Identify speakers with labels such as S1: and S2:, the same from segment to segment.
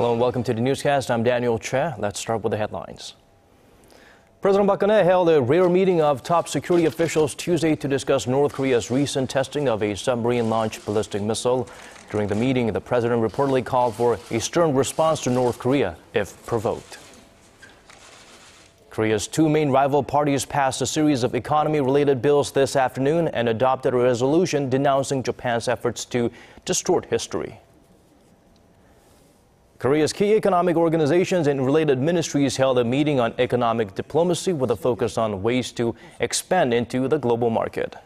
S1: Hello and welcome to the newscast. I'm Daniel Che. Let's start with the headlines. President Park Geun-hye held a rare meeting of top security officials Tuesday to discuss North Korea's recent testing of a submarine-launched ballistic missile. During the meeting, the president reportedly called for a stern response to North Korea if provoked. Korea's two main rival parties passed a series of economy-related bills this afternoon and adopted a resolution denouncing Japan's efforts to distort history. Korea's key economic organizations and related ministries held a meeting on economic diplomacy with a focus on ways to expand into the global market.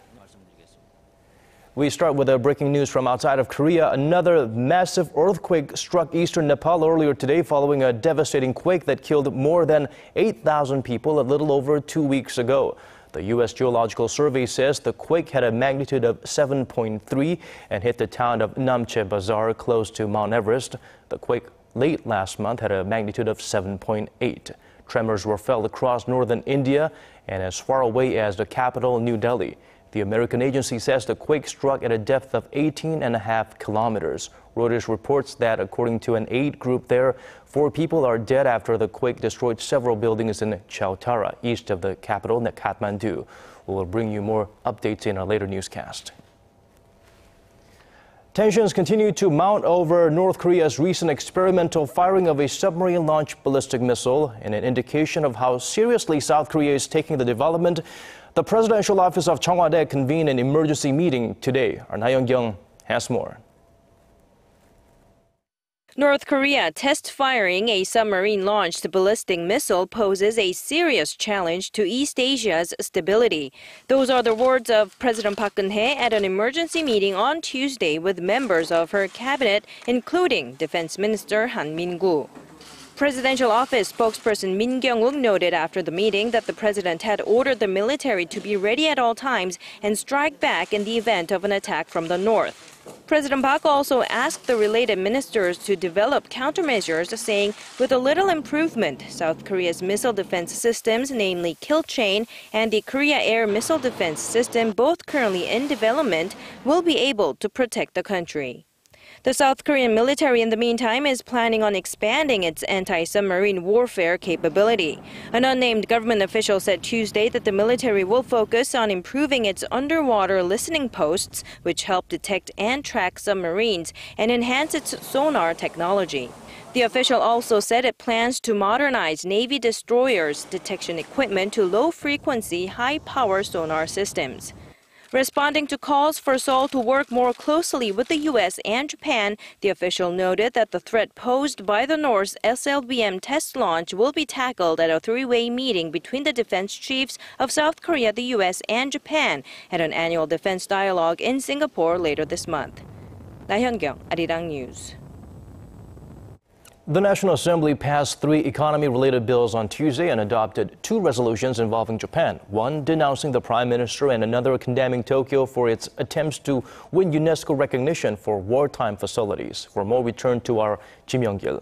S1: We start with breaking news from outside of Korea. Another massive earthquake struck eastern Nepal earlier today following a devastating quake that killed more than 8,000 people a little over 2 weeks ago. The U.S. Geological Survey says the quake had a magnitude of 7.3 and hit the town of Namche Bazar close to Mount Everest. The quake late last month had a magnitude of 7.8. Tremors were felt across northern India and as far away as the capital, New Delhi. The American agency says the quake struck at a depth of 18.5 kilometers. Reuters reports that according to an aid group there, 4 people are dead after the quake destroyed several buildings in Chautara, east of the capital, Kathmandu. We will bring you more updates in our later newscast. Tensions continue to mount over North Korea's recent experimental firing of a submarine-launched ballistic missile. In an indication of how seriously South Korea is taking the development, the presidential office of Cheongwade convened an emergency meeting today. Our Na Young-kyung has more.
S2: North Korea test firing a submarine-launched ballistic missile poses a serious challenge to East Asia's stability. Those are the words of President Park Geun-hye at an emergency meeting on Tuesday with members of her cabinet, including Defense Minister Han Min-gu. Presidential Office spokesperson Min Kyung-wook noted after the meeting that the president had ordered the military to be ready at all times and strike back in the event of an attack from the north. President Park also asked the related ministers to develop countermeasures, saying with a little improvement, South Korea's missile defense systems, namely Kill Chain and the Korea Air Missile Defense System, both currently in development, will be able to protect the country. The South Korean military, in the meantime, is planning on expanding its anti-submarine warfare capability. An unnamed government official said Tuesday that the military will focus on improving its underwater listening posts, which help detect and track submarines, and enhance its sonar technology. The official also said it plans to modernize Navy destroyers' detection equipment to low-frequency, high-power sonar systems. Responding to calls for Seoul to work more closely with the U.S. and Japan, the official noted that the threat posed by the North's SLBM test launch will be tackled at a three-way meeting between the defense chiefs of South Korea, the U.S. and Japan at an annual defense dialogue in Singapore later this month. Na Hyun-kyung, Arirang News.
S1: The National Assembly passed 3 economy-related bills on Tuesday and adopted 2 resolutions involving Japan, one denouncing the Prime Minister and another condemning Tokyo for its attempts to win UNESCO recognition for wartime facilities. For more, we turn to our Kim Young-gil.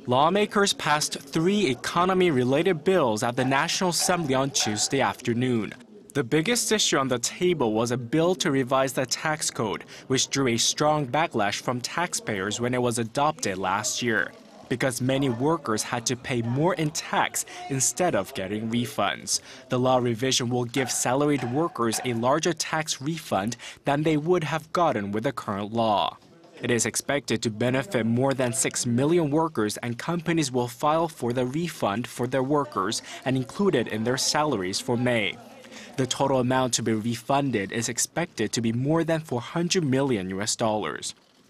S3: Lawmakers passed 3 economy-related bills at the National Assembly on Tuesday afternoon. The biggest issue on the table was a bill to revise the tax code, which drew a strong backlash from taxpayers when it was adopted last year, because many workers had to pay more in tax instead of getting refunds. The law revision will give salaried workers a larger tax refund than they would have gotten with the current law. It is expected to benefit more than 6 million workers, and companies will file for the refund for their workers and include it in their salaries for May. The total amount to be refunded is expected to be more than $400 million.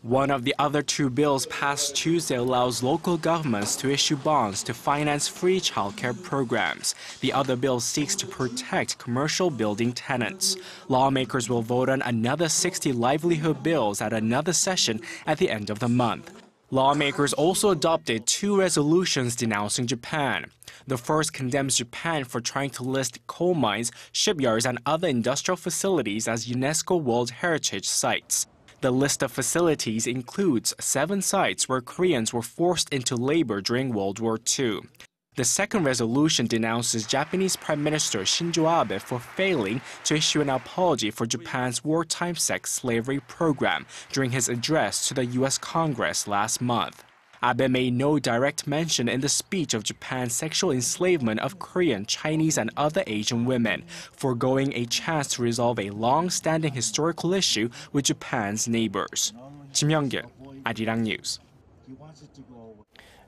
S3: One of the other 2 bills passed Tuesday allows local governments to issue bonds to finance free childcare programs. The other bill seeks to protect commercial building tenants. Lawmakers will vote on another 60 livelihood bills at another session at the end of the month. Lawmakers also adopted 2 resolutions denouncing Japan. The first condemns Japan for trying to list coal mines, shipyards, and other industrial facilities as UNESCO World Heritage Sites. The list of facilities includes 7 sites where Koreans were forced into labor during World War II. The second resolution denounces Japanese Prime Minister Shinzo Abe for failing to issue an apology for Japan's wartime sex slavery program during his address to the U.S. Congress last month. Abe made no direct mention in the speech of Japan's sexual enslavement of Korean, Chinese, and other Asian women, foregoing a chance to resolve a long-standing historical issue with Japan's neighbors. Kim Hyung-gil, Arirang News.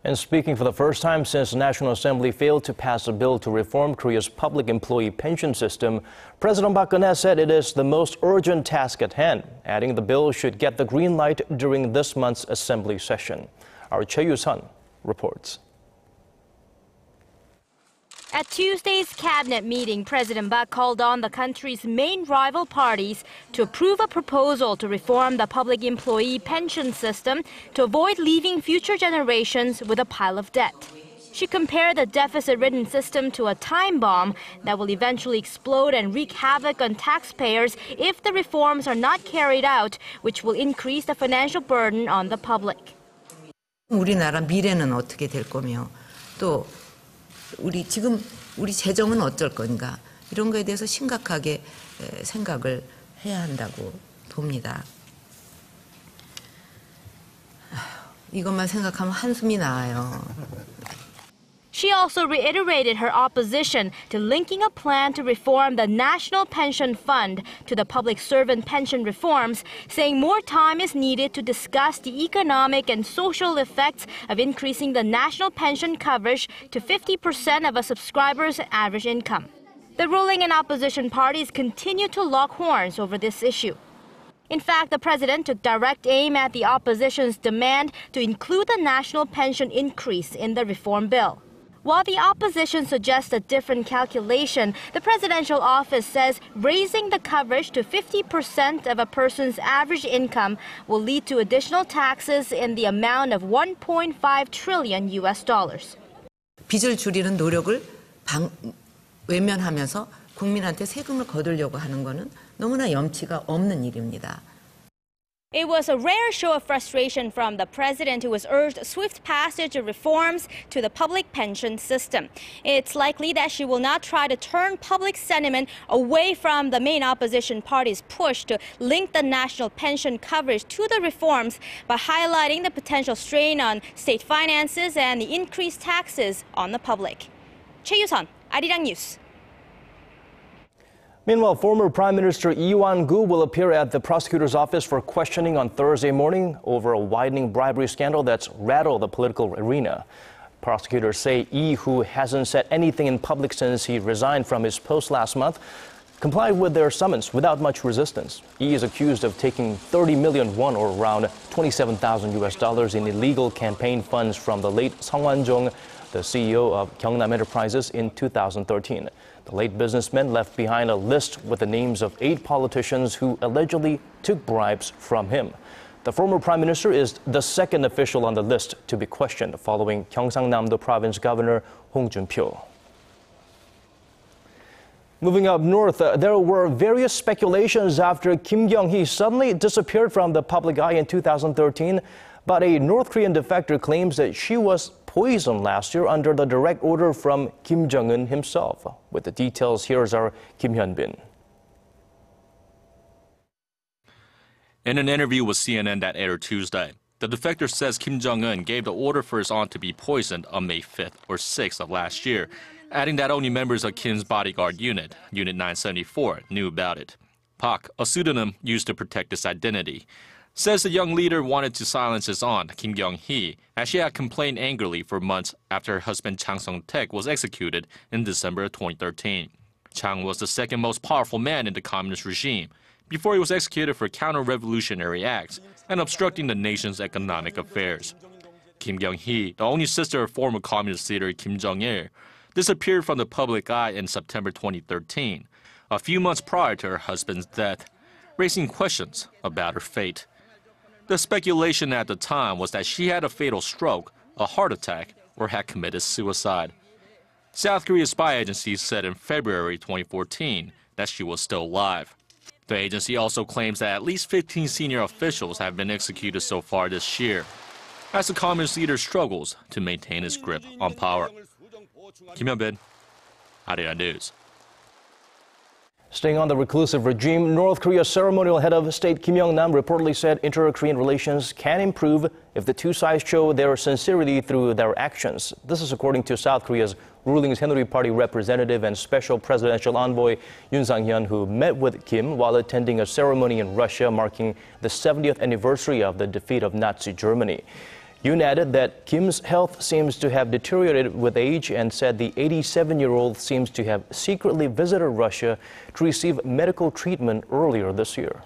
S1: And speaking for the first time since the National Assembly failed to pass a bill to reform Korea's public employee pension system, President Park Geun-hye said it is the most urgent task at hand, adding the bill should get the green light during this month's Assembly session. Our Choi Yu-sun reports.
S4: At Tuesday's cabinet meeting, President Park called on the country's main rival parties to approve a proposal to reform the public employee pension system to avoid leaving future generations with a pile of debt. She compared the deficit-ridden system to a time bomb that will eventually explode and wreak havoc on taxpayers if the reforms are not carried out, which will increase the financial burden on the public.
S5: 우리나라 미래는 어떻게 될 거며 또 우리 재정은 어쩔 건가 이런 거에 대해서 심각하게 생각을 해야 한다고 봅니다. 이것만 생각하면 한숨이 나와요.
S4: She also reiterated her opposition to linking a plan to reform the National Pension Fund to the public servant pension reforms, saying more time is needed to discuss the economic and social effects of increasing the national pension coverage to 50% of a subscriber's average income. The ruling and opposition parties continue to lock horns over this issue. In fact, the president took direct aim at the opposition's demand to include the national pension increase in the reform bill. While the opposition suggests a different calculation, the presidential office says raising the coverage to 50% of a person's average income will lead to additional taxes in the amount of $1.5 trillion.
S5: 빚을 줄이는 노력을 외면하면서 국민한테 세금을 거두려고 하는 것은 너무나 염치가 없는 일입니다.
S4: It was a rare show of frustration from the president, who has urged swift passage of reforms to the public pension system. It's likely that she will not try to turn public sentiment away from the main opposition party's push to link the national pension coverage to the reforms by highlighting the potential strain on state finances and the increased taxes on the public. Choi Yu-sun, Arirang News.
S1: Meanwhile, former Prime Minister Wankoo will appear at the prosecutor's office for questioning on Thursday morning over a widening bribery scandal that's rattled the political arena. Prosecutors say Lee, who hasn't said anything in public since he resigned from his post last month, complied with their summons without much resistance. Lee is accused of taking 30 million won, or around $27,000 in illegal campaign funds from the late Song Wan-jong, the CEO of Gyeongnam Enterprises, in 2013. The late businessman left behind a list with the names of 8 politicians who allegedly took bribes from him. The former prime minister is the second official on the list to be questioned, following Gyeongsangnam-do Province Governor Hong Jun-pyo. Moving up north, there were various speculations after Kim Kyung-hee suddenly disappeared from the public eye in 2013. But a North Korean defector claims that she was poisoned last year under the direct order from Kim Jongun himself. With the details, here's our Kim Hyun-bin.
S6: In an interview with CNN that aired Tuesday, the defector says Kim Jong-un gave the order for his aunt to be poisoned on May 5th or 6th of last year, adding that only members of Kim's bodyguard unit, Unit 974, knew about it. Pak, a pseudonym used to protect his identity, says the young leader wanted to silence his aunt, Kim Kyung-hee, as she had complained angrily for months after her husband Chang Song-taek was executed in December of 2013. Chang was the second most powerful man in the communist regime, before he was executed for counter-revolutionary acts and obstructing the nation's economic affairs. Kim Kyung-hee, the only sister of former communist leader Kim Jong-il, disappeared from the public eye in September 2013, a few months prior to her husband's death, raising questions about her fate. The speculation at the time was that she had a fatal stroke, a heart attack, or had committed suicide. South Korea's spy agency said in February 2014 that she was still alive. The agency also claims that at least 15 senior officials have been executed so far this year, as the communist leader struggles to maintain his grip on power. 김현빈, Arirang News.
S1: Staying on the reclusive regime, North Korea's ceremonial head of state Kim Young-nam reportedly said inter-Korean relations can improve if the two sides show their sincerity through their actions. This is according to South Korea's ruling Saenuri Party representative and special presidential envoy Yoon Sang-hyun, who met with Kim while attending a ceremony in Russia marking the 70th anniversary of the defeat of Nazi Germany. Yoon added that Kim's health seems to have deteriorated with age and said the 87-year-old seems to have secretly visited Russia to receive medical treatment earlier this year.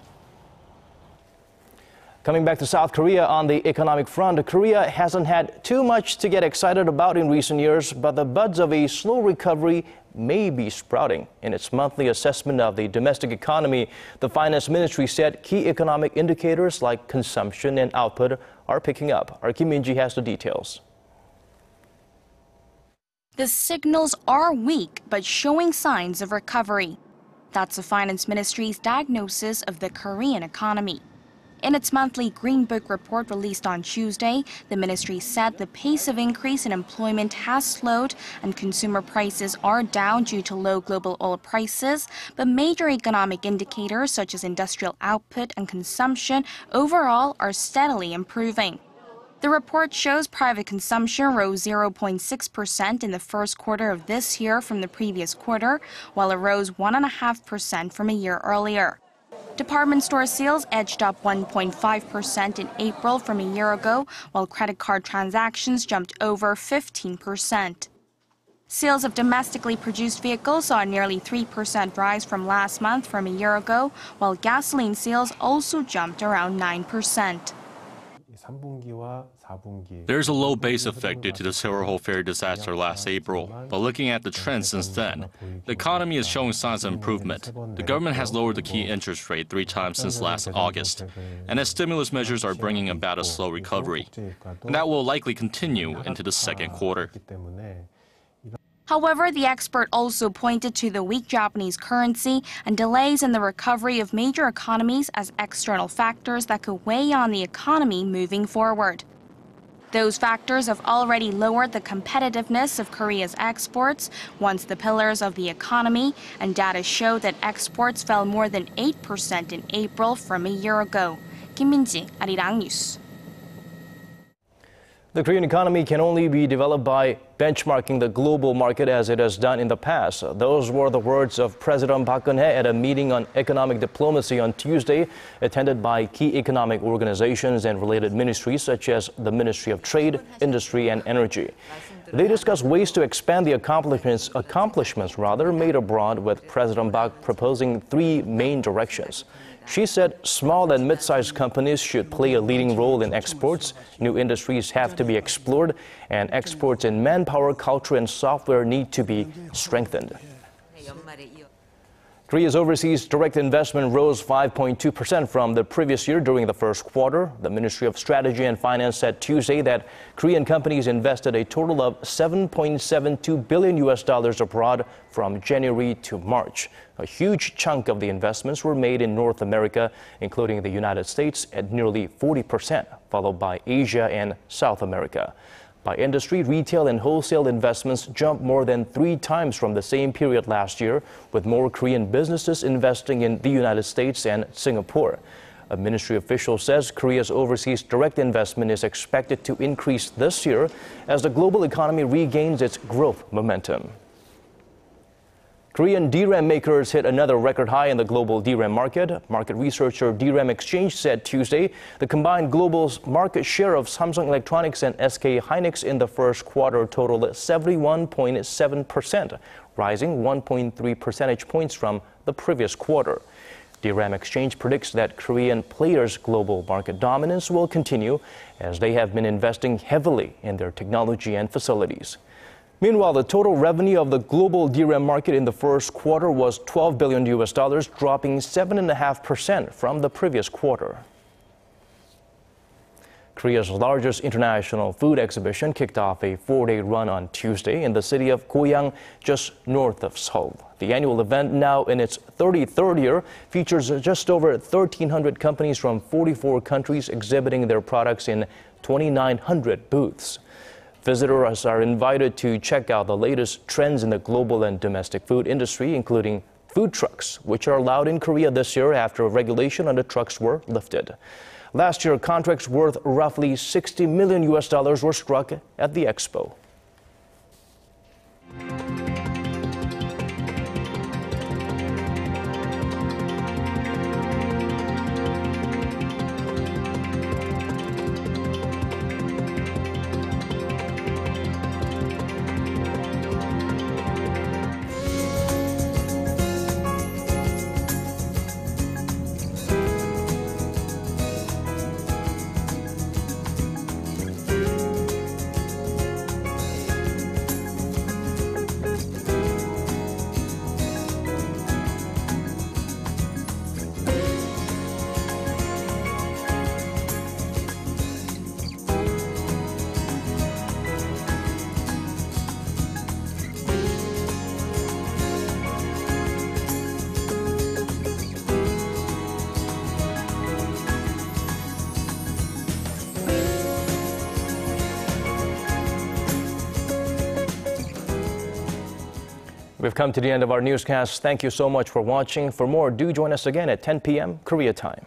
S1: Coming back to South Korea on the economic front, Korea hasn't had too much to get excited about in recent years, but the buds of a slow recovery may be sprouting. In its monthly assessment of the domestic economy, the finance ministry said key economic indicators like consumption and output are picking up. Our Kim Min-ji has the details.
S7: The signals are weak but showing signs of recovery. That's the finance ministry's diagnosis of the Korean economy. In its monthly Green Book report released on Tuesday, the ministry said the pace of increase in employment has slowed and consumer prices are down due to low global oil prices, but major economic indicators such as industrial output and consumption overall are steadily improving. The report shows private consumption rose 0.6% in the first quarter of this year from the previous quarter, while it rose 1.5% from a year earlier. Department store sales edged up 1.5% in April from a year ago, while credit card transactions jumped over 15%. Sales of domestically produced vehicles saw a nearly 3% rise from last month from a year ago, while gasoline sales also jumped around 9%.
S6: There's a low base effect due to the Seoul Fair disaster last April, but looking at the trend since then, the economy is showing signs of improvement. The government has lowered the key interest rate 3 times since last August, and its stimulus measures are bringing about a slow recovery. And that will likely continue into the second quarter.
S7: However, the expert also pointed to the weak Japanese currency and delays in the recovery of major economies as external factors that could weigh on the economy moving forward. Those factors have already lowered the competitiveness of Korea's exports, once the pillars of the economy, and data show that exports fell more than 8% in April from a year ago. Kim Min-ji, Arirang News.
S1: The Korean economy can only be developed by benchmarking the global market as it has done in the past. Those were the words of President Park Geun-hye at a meeting on economic diplomacy on Tuesday, attended by key economic organizations and related ministries such as the Ministry of Trade, Industry and Energy. They discussed ways to expand the accomplishments made abroad, with President Park proposing 3 main directions. She said small and mid-sized companies should play a leading role in exports, new industries have to be explored, and exports in manpower, culture, and software need to be strengthened. Korea's overseas direct investment rose 5.2% from the previous year during the first quarter. The Ministry of Strategy and Finance said Tuesday that Korean companies invested a total of $7.72 billion abroad from January to March. A huge chunk of the investments were made in North America, including the United States, at nearly 40%, followed by Asia and South America. By industry, retail and wholesale investments jumped more than 3 times from the same period last year, with more Korean businesses investing in the United States and Singapore. A ministry official says Korea's overseas direct investment is expected to increase this year as the global economy regains its growth momentum. Korean DRAM makers hit another record high in the global DRAM market. Market researcher DRAM Exchange said Tuesday the combined global market share of Samsung Electronics and SK Hynix in the first quarter totaled 71.7%, rising 1.3 percentage points from the previous quarter. DRAM Exchange predicts that Korean players' global market dominance will continue as they have been investing heavily in their technology and facilities. Meanwhile, the total revenue of the global DRAM market in the first quarter was $12 billion, dropping 7.5% from the previous quarter. Korea's largest international food exhibition kicked off a 4-day run on Tuesday in the city of Goyang, just north of Seoul. The annual event, now in its 33rd year, features just over 1,300 companies from 44 countries exhibiting their products in 2,900 booths. Visitors are invited to check out the latest trends in the global and domestic food industry, including food trucks, which are allowed in Korea this year after a regulation on the trucks were lifted. Last year, contracts worth roughly $60 million were struck at the expo. We've come to the end of our newscast. Thank you so much for watching. For more, do join us again at 10 p.m. Korea time.